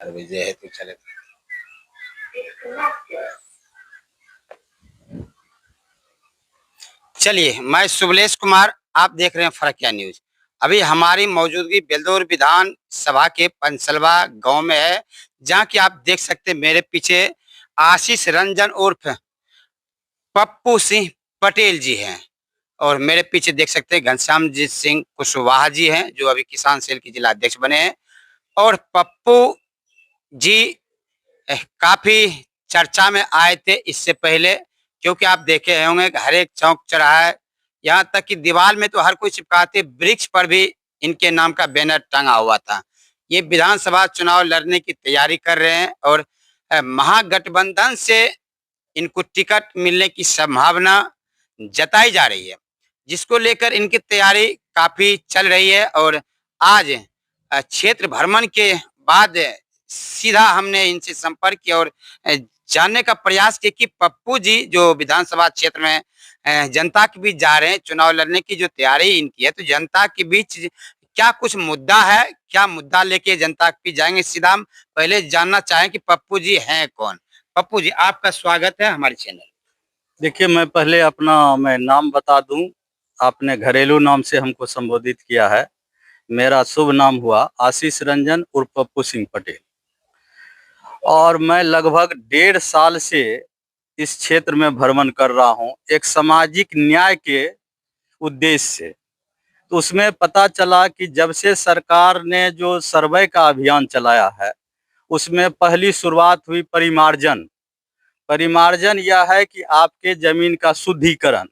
विजय है तो चले। चलिए, मैं शुभलेश कुमार, आप देख रहे हैं फरकिया न्यूज। अभी हमारी मौजूदगी बेलदौर विधान सभा के पंसलवा गांव में है, जहां कि आप देख सकते हैं मेरे पीछे आशीष रंजन उर्फ पप्पू सिंह पटेल जी हैं, और मेरे पीछे देख सकते हैं घनश्याम जी सिंह कुशवाहा जी हैं, जो अभी किसान सेल के जिला अध्यक्ष बने हैं। और पप्पू जी काफी चर्चा में आए थे इससे पहले, क्योंकि आप देखे होंगे हर एक चौक चौराहे, यहाँ तक कि दीवार में तो हर कोई चिपकाते, वृक्ष पर भी इनके नाम का बैनर टंगा हुआ था। ये विधानसभा चुनाव लड़ने की तैयारी कर रहे हैं, और महागठबंधन से इनको टिकट मिलने की संभावना जताई जा रही है, जिसको लेकर इनकी तैयारी काफी चल रही है। और आज क्षेत्र भ्रमण के बाद सीधा हमने इनसे संपर्क किया और जानने का प्रयास किया कि पप्पू जी जो विधानसभा क्षेत्र में जनता के बीच जा रहे हैं, चुनाव लड़ने की जो तैयारी इनकी है, तो जनता के बीच क्या कुछ मुद्दा है, क्या मुद्दा लेके जनता के बीच जाएंगे। सीधा हम पहले जानना चाहें कि पप्पू जी हैं कौन। पप्पू जी, आपका स्वागत है हमारे चैनल। देखिए, मैं नाम बता दूं। आपने घरेलू नाम से हमको संबोधित किया है। मेरा शुभ नाम हुआ आशीष रंजन उर्फ पप्पू सिंह पटेल, और मैं लगभग 1.5 साल से इस क्षेत्र में भ्रमण कर रहा हूं, एक सामाजिक न्याय के उद्देश्य से। तो उसमें पता चला कि जब से सरकार ने जो सर्वे का अभियान चलाया है, उसमें पहली शुरुआत हुई परिमार्जन। परिमार्जन यह है कि आपके जमीन का शुद्धिकरण।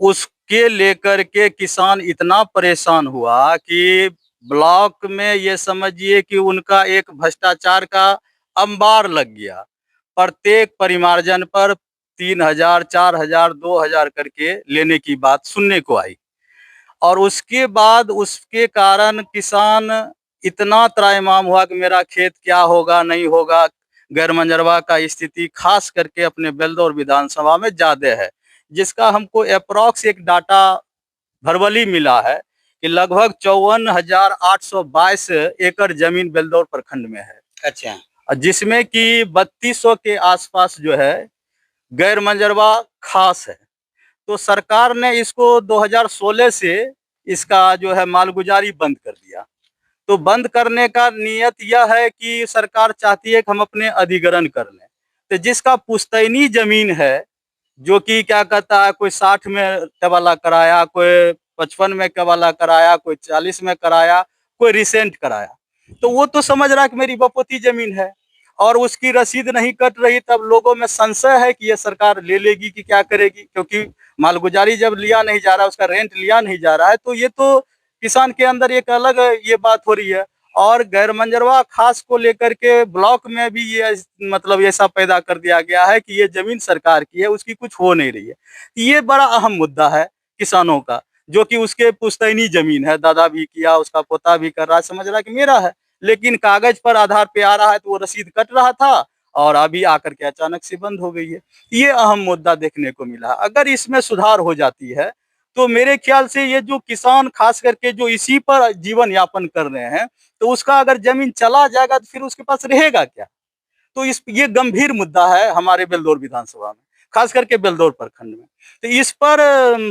उसके लेकर के किसान इतना परेशान हुआ कि ब्लॉक में ये समझिए कि उनका एक भ्रष्टाचार का अंबार लग गया। प्रत्येक परिमार्जन पर 3,000, 4,000, 2,000 करके लेने की बात सुनने को आई। और उसके बाद उसके कारण किसान इतना त्राहिमाम हुआ कि मेरा खेत क्या होगा, नहीं होगा। गैर मंजरवा का स्थिति खास करके अपने बेलदौर विधानसभा में ज्यादा है, जिसका हमको अप्रॉक्स एक डाटा भरवली मिला है कि लगभग 54,822 एकड़ जमीन बेलदौर प्रखंड में है। अच्छा, जिसमें कि 3200 के आसपास जो है गैर मंजरवा खास है। तो सरकार ने इसको 2016 से इसका जो है मालगुजारी बंद कर दिया। तो बंद करने का नियत यह है कि सरकार चाहती है कि हम अपने अधिग्रहण कर लें। तो जिसका पुश्तैनी जमीन है, जो कि क्या कहता है, कोई 60 में कबाला कराया, कोई 55 में कबाला कराया, कोई 40 में कराया, कोई रिसेंट कराया, तो वो तो समझ रहा है कि मेरी बपोती जमीन है और उसकी रसीद नहीं कट रही। तब लोगों में संशय है कि ये सरकार ले लेगी कि क्या करेगी, क्योंकि मालगुजारी जब लिया नहीं जा रहा, उसका रेंट लिया नहीं जा रहा है, तो ये तो किसान के अंदर एक अलग ये बात हो रही है। और गैर मंजरवा खास को लेकर के ब्लॉक में भी ये मतलब ऐसा पैदा कर दिया गया है कि ये जमीन सरकार की है, उसकी कुछ हो नहीं रही है। ये बड़ा अहम मुद्दा है किसानों का, जो कि उसके पुश्तैनी जमीन है, दादा भी किया, उसका पोता भी कर रहा है, समझ रहा है कि मेरा है, लेकिन कागज पर आधार पे आ रहा है तो वो रसीद कट रहा था और अभी आकर के अचानक से बंद हो गई है। ये अहम मुद्दा देखने को मिला। अगर इसमें सुधार हो जाती है तो मेरे ख्याल से ये जो किसान खास करके जो इसी पर जीवन यापन कर रहे हैं, तो उसका अगर जमीन चला जाएगा तो फिर उसके पास रहेगा क्या। तो इस ये गंभीर मुद्दा है हमारे बेलदौर विधानसभा में, खास करके बेलदौर प्रखंड में। तो इस पर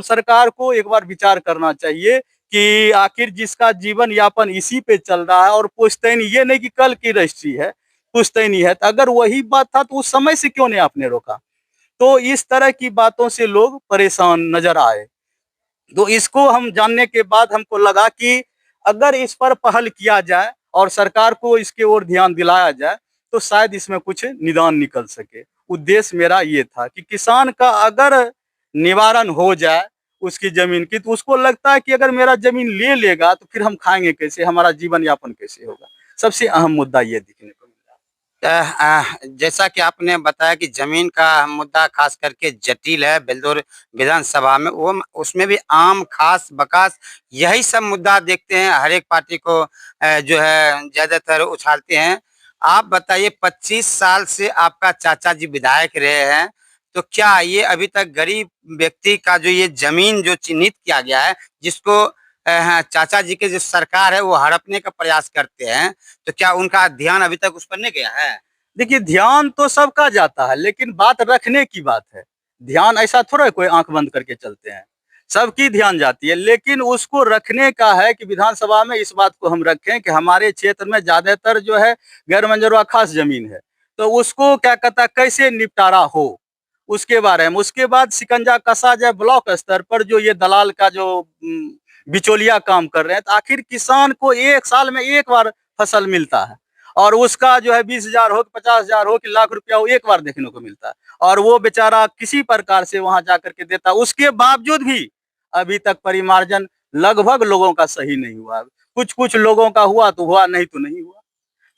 सरकार को एक बार विचार करना चाहिए कि आखिर जिसका जीवन यापन इसी पे चल रहा है, और पुश्तैनी ये नहीं कि कल की रजिस्ट्री है, पुश्तैनी है, तो अगर वही बात था तो उस समय से क्यों नहीं आपने रोका। तो इस तरह की बातों से लोग परेशान नजर आए। तो इसको हम जानने के बाद हमको लगा कि अगर इस पर पहल किया जाए और सरकार को इसके ओर ध्यान दिलाया जाए तो शायद इसमें कुछ निदान निकल सके। उद्देश्य मेरा ये था कि किसान का अगर निवारण हो जाए उसकी जमीन की, तो उसको लगता है कि अगर मेरा जमीन ले लेगा तो फिर हम खाएंगे कैसे, हमारा जीवन यापन कैसे होगा। सबसे अहम मुद्दा ये दिखने को मिला। जैसा कि आपने बताया कि जमीन का मुद्दा खास करके जटिल है बेलदौर विधानसभा में, वो उसमें भी आम खास बकास यही सब मुद्दा देखते हैं, हर एक पार्टी को जो है ज्यादातर उछालते हैं। आप बताइए, 25 साल से आपका चाचा जी विधायक रहे हैं, तो क्या ये अभी तक गरीब व्यक्ति का जो ये जमीन जो चिन्हित किया गया है, जिसको चाचा जी के जो सरकार है वो हड़पने का प्रयास करते हैं, तो क्या उनका ध्यान अभी तक उस पर नहीं गया है? देखिए, ध्यान तो सबका जाता है, लेकिन बात रखने की बात है। ध्यान ऐसा थोड़ा है कोई आंख बंद करके चलते हैं, सबकी ध्यान जाती है, लेकिन उसको रखने का है कि विधानसभा में इस बात को हम रखें कि हमारे क्षेत्र में ज्यादातर जो है गैर मंजूरवा खास जमीन है, तो उसको क्या कहता है कैसे निपटारा हो, उसके बारे में। उसके बाद शिकंजा कसा जाए ब्लॉक स्तर पर, जो ये दलाल का जो बिचौलिया काम कर रहे हैं, तो आखिर किसान को एक साल में एक बार फसल मिलता है, और उसका जो है 20,000 हो कि 50,000 हो कि लाख रुपया हो, एक बार देखने को मिलता है, और वो बेचारा किसी प्रकार से वहां जाकर के देता है। उसके बावजूद भी अभी तक परिमार्जन लगभग लोगों का सही नहीं हुआ। कुछ कुछ लोगों का हुआ तो हुआ, नहीं तो नहीं हुआ।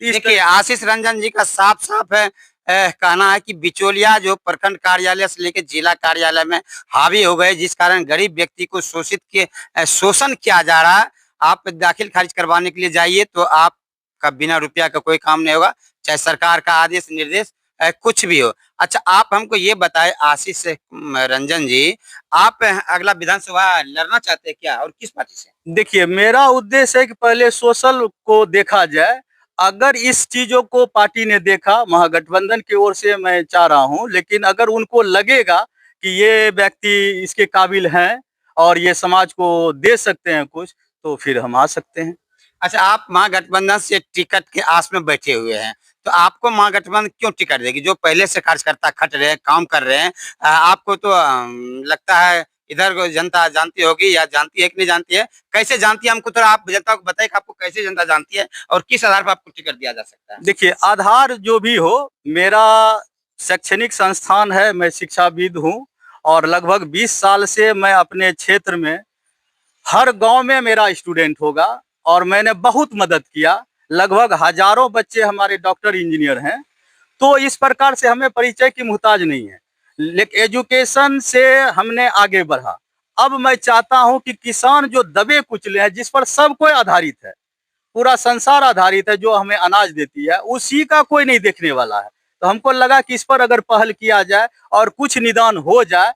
इस देखिए, आशीष रंजन जी का साफ साफ है कहना है कि बिचौलिया जो प्रखंड कार्यालय से लेकर जिला कार्यालय में हावी हो गए, जिस कारण गरीब व्यक्ति को शोषित के शोषण किया जा रहा है। आप दाखिल खारिज करवाने के लिए जाइए तो आपका बिना रुपया का कोई काम नहीं होगा, चाहे सरकार का आदेश निर्देश कुछ भी हो। अच्छा, आप हमको ये बताए आशीष रंजन जी, आप अगला विधानसभा लड़ना चाहते हैं क्या, और किस पार्टी से? देखिए, मेरा उद्देश्य है कि पहले सोशल को देखा जाए। अगर इस चीजों को पार्टी ने देखा, महागठबंधन की ओर से मैं चाह रहा हूं, लेकिन अगर उनको लगेगा कि ये व्यक्ति इसके काबिल हैं और ये समाज को दे सकते हैं कुछ, तो फिर हम आ सकते हैं। अच्छा, आप महागठबंधन से टिकट के आस में बैठे हुए हैं, तो आपको महागठबंधन क्यों टिकट देगी? जो पहले से कार्यकर्ता खट रहे हैं, काम कर रहे हैं, आपको तो लगता है इधर को जनता जानती होगी, या जानती है कि नहीं जानती है? कैसे जानती है, हमको थोड़ा आप जनता को बताइए कि आपको कैसे जनता जानती है और किस आधार पर आपको टिकट दिया जा सकता है? देखिए, आधार जो भी हो, मेरा शैक्षणिक संस्थान है, मैं शिक्षाविद हूँ, और लगभग 20 साल से मैं अपने क्षेत्र में हर गांव में मेरा स्टूडेंट होगा, और मैंने बहुत मदद किया। लगभग हजारों बच्चे हमारे डॉक्टर इंजीनियर हैं, तो इस प्रकार से हमें परिचय की मुहताज नहीं है, लेकिन एजुकेशन से हमने आगे बढ़ा। अब मैं चाहता हूं कि किसान जो दबे कुचले हैं, जिस पर सब कोई आधारित है, पूरा संसार आधारित है, जो हमें अनाज देती है, उसी का कोई नहीं देखने वाला है। तो हमको लगा कि इस पर अगर पहल किया जाए और कुछ निदान हो जाए,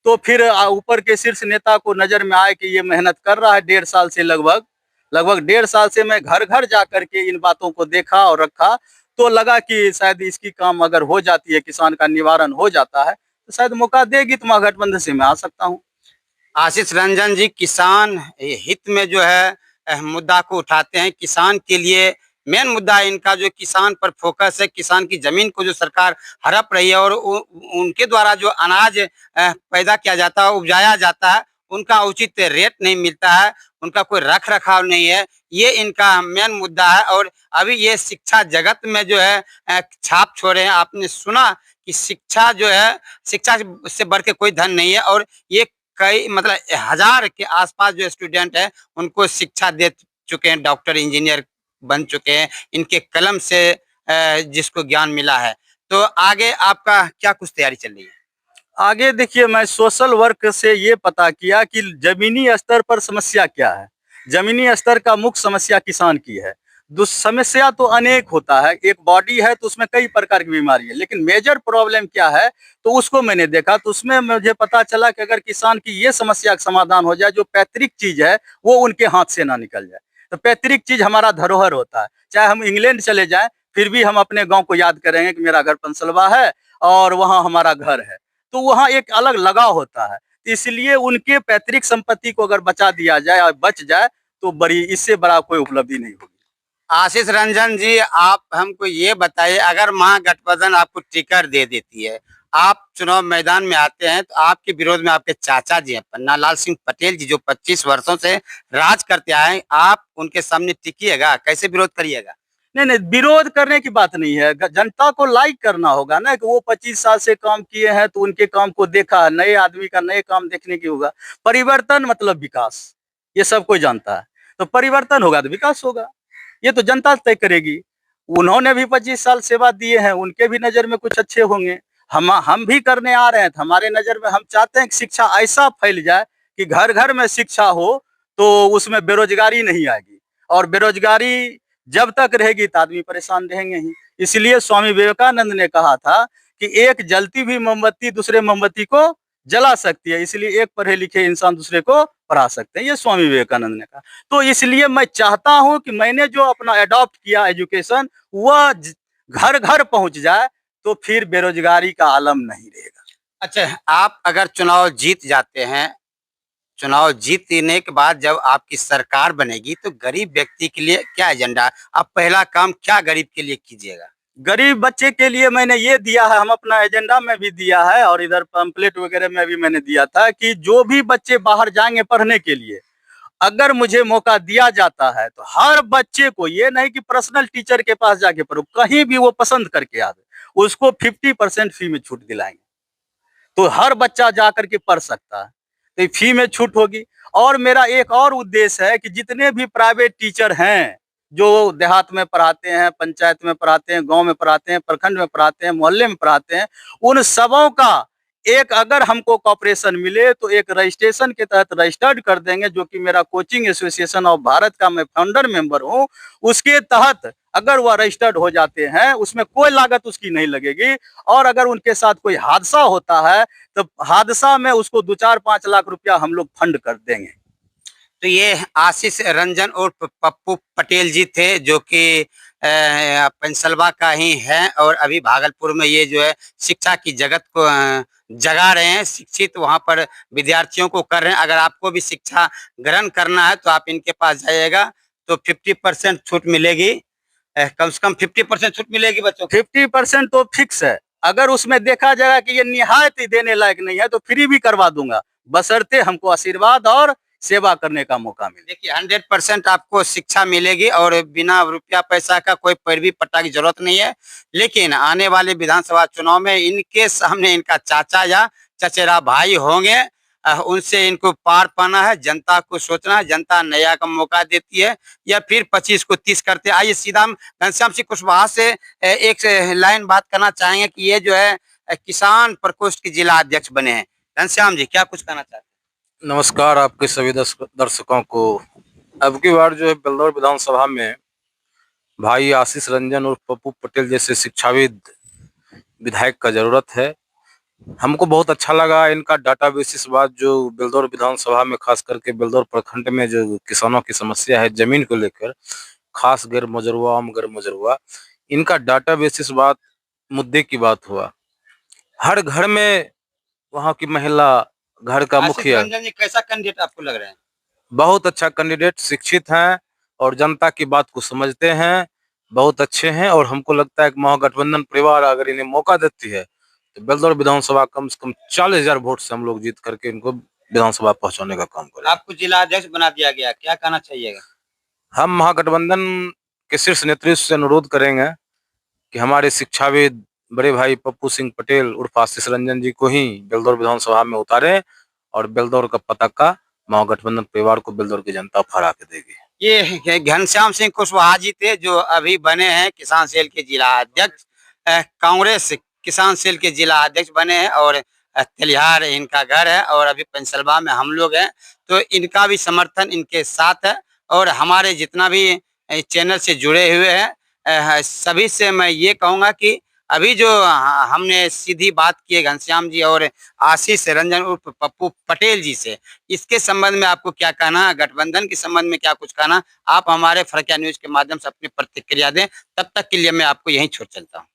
तो फिर ऊपर के शीर्ष नेता को नजर में आए कि ये मेहनत कर रहा है 1.5 साल से, लगभग 1.5 साल से मैं घर घर जा करके इन बातों को देखा और रखा, तो लगा कि शायद इसकी काम अगर हो जाती है, किसान का निवारण हो जाता है, तो शायद मौका देगी, तो महागठबंधन से मैं आ सकता हूँ। आशीष रंजन जी किसान हित में जो है मुद्दा को उठाते हैं। किसान के लिए मेन मुद्दा है इनका, जो किसान पर फोकस है, किसान की जमीन को जो सरकार हड़प रही है, और उनके द्वारा जो अनाज पैदा किया जाता है, उपजाया जाता है, उनका उचित रेट नहीं मिलता है, उनका कोई रख रखाव नहीं है, ये इनका मेन मुद्दा है। और अभी ये शिक्षा जगत में जो है छाप छोड़े हैं। आपने सुना कि शिक्षा जो है, शिक्षा से बढ़ के कोई धन नहीं है, और ये कई मतलब हजार के आसपास जो स्टूडेंट है उनको शिक्षा दे चुके हैं, डॉक्टर इंजीनियर बन चुके हैं इनके कलम से, जिसको ज्ञान मिला है। तो आगे आपका क्या कुछ तैयारी चल रही है? आगे देखिए, मैं सोशल वर्क से ये पता किया कि जमीनी स्तर पर समस्या क्या है। जमीनी स्तर का मुख्य समस्या किसान की है। समस्या तो अनेक होता है, एक बॉडी है तो उसमें कई प्रकार की बीमारी है, लेकिन मेजर प्रॉब्लम क्या है, तो उसको मैंने देखा, तो उसमें मुझे पता चला कि अगर किसान की ये समस्या का समाधान हो जाए, जो पैतृक चीज है वो उनके हाथ से ना निकल जाए। तो पैतृक चीज हमारा धरोहर होता है, चाहे हम इंग्लैंड चले जाएं, फिर भी हम अपने गाँव को याद करेंगे कि मेरा घर पंसलवा है और वहाँ हमारा घर है, तो वहाँ एक अलग लगाव होता है। इसलिए उनके पैतृक संपत्ति को अगर बचा दिया जाए और बच जाए, तो बड़ी, इससे बड़ा कोई उपलब्धि नहीं होगी। आशीष रंजन जी, आप हमको ये बताइए, अगर महागठबंधन आपको टिकट दे देती है, आप चुनाव मैदान में आते हैं, तो आपके विरोध में आपके चाचा जी हैं पन्नालाल सिंह पटेल जी, जो 25 वर्षों से राज करते आए हैं, आप उनके सामने टिकिएगा? कैसे विरोध करिएगा? नहीं नहीं, विरोध करने की बात नहीं है, जनता को लाइक करना होगा ना, कि वो 25 साल से काम किए हैं तो उनके काम को देखा, नए आदमी का नए काम देखने की होगा। परिवर्तन मतलब विकास, ये सब कोई जानता है, तो परिवर्तन होगा तो विकास होगा, ये तो जनता तय करेगी। उन्होंने भी 25 साल सेवा दिए हैं, उनके भी नजर में कुछ अच्छे होंगे। हम भी करने आ रहे हैं, तो हमारे नजर में हम चाहते हैं कि शिक्षा ऐसा फैल जाए कि घर घर में शिक्षा हो, तो उसमें बेरोजगारी नहीं आएगी, और बेरोजगारी जब तक रहेगी तो आदमी परेशान रहेंगे ही। इसलिए स्वामी विवेकानंद ने कहा था कि एक जलती हुई मोमबत्ती दूसरे मोमबत्ती को जला सकती है, इसलिए एक पढ़े लिखे इंसान दूसरे को पढ़ा सकते हैं, ये स्वामी विवेकानंद ने कहा। तो इसलिए मैं चाहता हूं कि मैंने जो अपना अडॉप्ट किया एजुकेशन, वह घर घर पहुंच जाए, तो फिर बेरोजगारी का आलम नहीं रहेगा। अच्छा, आप अगर चुनाव जीत जाते हैं, चुनाव जीतने के बाद जब आपकी सरकार बनेगी तो गरीब व्यक्ति के लिए क्या एजेंडा, आप पहला काम क्या गरीब के लिए कीजिएगा? गरीब बच्चे के लिए मैंने ये दिया है, हम अपना एजेंडा में भी दिया है और इधर पैम्पलेट वगैरह में भी मैंने दिया था कि जो भी बच्चे बाहर जाएंगे पढ़ने के लिए, अगर मुझे मौका दिया जाता है तो हर बच्चे को, ये नहीं कि पर्सनल टीचर के पास जाके पढ़ो, कहीं भी वो पसंद करके आवे, उसको 50% फी में छूट दिलाएंगे, तो हर बच्चा जा करके पढ़ सकता है, तो फी में छूट होगी। और मेरा एक और उद्देश्य है कि जितने भी प्राइवेट टीचर हैं, जो देहात में पढ़ाते हैं, पंचायत में पढ़ाते हैं, गांव में पढ़ाते हैं, प्रखंड में पढ़ाते हैं, मोहल्ले में पढ़ाते हैं, उन सबों का एक अगर हमको कॉपरेशन मिले तो एक रजिस्ट्रेशन के तहत रजिस्टर्ड कर देंगे, जो कि मेरा कोचिंग एसोसिएशन ऑफ भारत का मैं फाउंडर मेंबर हूं। उसके तहत अगर वह रजिस्टर्ड हो जाते हैं, उसमें कोई लागत उसकी नहीं लगेगी, और अगर उनके साथ कोई हादसा होता है तो हादसा में उसको 2-4-5 लाख रुपया हम लोग फंड कर देंगे। तो ये आशीष रंजन और पप्पू पटेल जी थे, जो कि पेंसिल्वा का ही है और अभी भागलपुर में ये जो है शिक्षा की जगत को जगा रहे हैं, शिक्षित वहां पर विद्यार्थियों को कर रहे हैं। अगर आपको भी शिक्षा ग्रहण करना है तो आप इनके पास जाइएगा, तो 50% छूट मिलेगी, कम से कम 50% छूट मिलेगी बच्चों को। 50% तो फिक्स है, अगर उसमें देखा जाएगा कि ये निहायत ही देने लायक नहीं है तो फ्री भी करवा दूंगा, बशर्ते हमको आशीर्वाद और सेवा करने का मौका मिले। देखिए 100% आपको शिक्षा मिलेगी और बिना रुपया पैसा का कोई पैरवी पट्टा की जरूरत नहीं है। लेकिन आने वाले विधानसभा चुनाव में इनके सामने इनका चाचा या चचेरा भाई होंगे, उनसे इनको पार पाना है, जनता को सोचना है, जनता नया का मौका देती है या फिर 25 को 30 करते। आइए सीधा हम घनश्याम सिंह कुशवाहा से एक लाइन बात करना चाहेंगे कि ये जो है किसान प्रकोष्ठ के जिला अध्यक्ष बने हैं। घनश्याम जी क्या कुछ कहना चाहते हैं? नमस्कार आपके सभी दर्शकों को। अब की बार जो है बेलदौर विधानसभा में भाई आशीष रंजन और पप्पू पटेल जैसे शिक्षाविद विधायक का जरूरत है। हमको बहुत अच्छा लगा इनका डाटा बेसिस बात, जो बेलदौर विधानसभा में खास करके बेलदौर प्रखंड में जो किसानों की समस्या है जमीन को लेकर, खास गैर मजरूआ आम गैर मजरूआ, इनका डाटा बेसिस बात मुद्दे की बात हुआ। हर घर में वहाँ की महिला, घर का आशीष मुखिया, रंजन जी कैसा कैंडिडेट आपको लग रहे हैं? बहुत अच्छा कैंडिडेट, शिक्षित हैं और जनता की बात को समझते हैं, बहुत अच्छे हैं। और हमको लगता है कि महागठबंधन परिवार अगर इन्हें मौका देती है तो बेलदौर विधानसभा कम से कम 40,000 वोट से हम लोग जीत करके इनको विधानसभा पहुंचाने का काम करें। आपको जिला अध्यक्ष बना दिया गया, क्या कहना चाहिएगा? हम महागठबंधन के शीर्ष नेतृत्व से अनुरोध करेंगे कि हमारे शिक्षाविद बड़े भाई पप्पू सिंह पटेल उर्फ आशीष रंजन जी को ही बेलदौर विधानसभा में उतारें और बेलदौर का पताका महागठबंधन परिवार को बेलदौर की जनता फहरा के देगी। ये घनश्याम सिंह कुशवाहा जी थे, जो अभी बने हैं किसान सेल के जिला अध्यक्ष, कांग्रेस किसान सेल के जिला अध्यक्ष बने हैं और तेलिहार इनका घर है और अभी पेंसिल्वा में हम लोग हैं, तो इनका भी समर्थन इनके साथ है। और हमारे जितना भी चैनल से जुड़े हुए हैं सभी से मैं ये कहूँगा कि अभी जो हमने सीधी बात की है घनश्याम जी और आशीष रंजन उर्फ पप्पू पटेल जी से, इसके संबंध में आपको क्या कहना, गठबंधन के संबंध में क्या कुछ कहना, आप हमारे फरकिया न्यूज के माध्यम से अपनी प्रतिक्रिया दें। तब तक के लिए मैं आपको यहीं छोड़ चलता हूँ।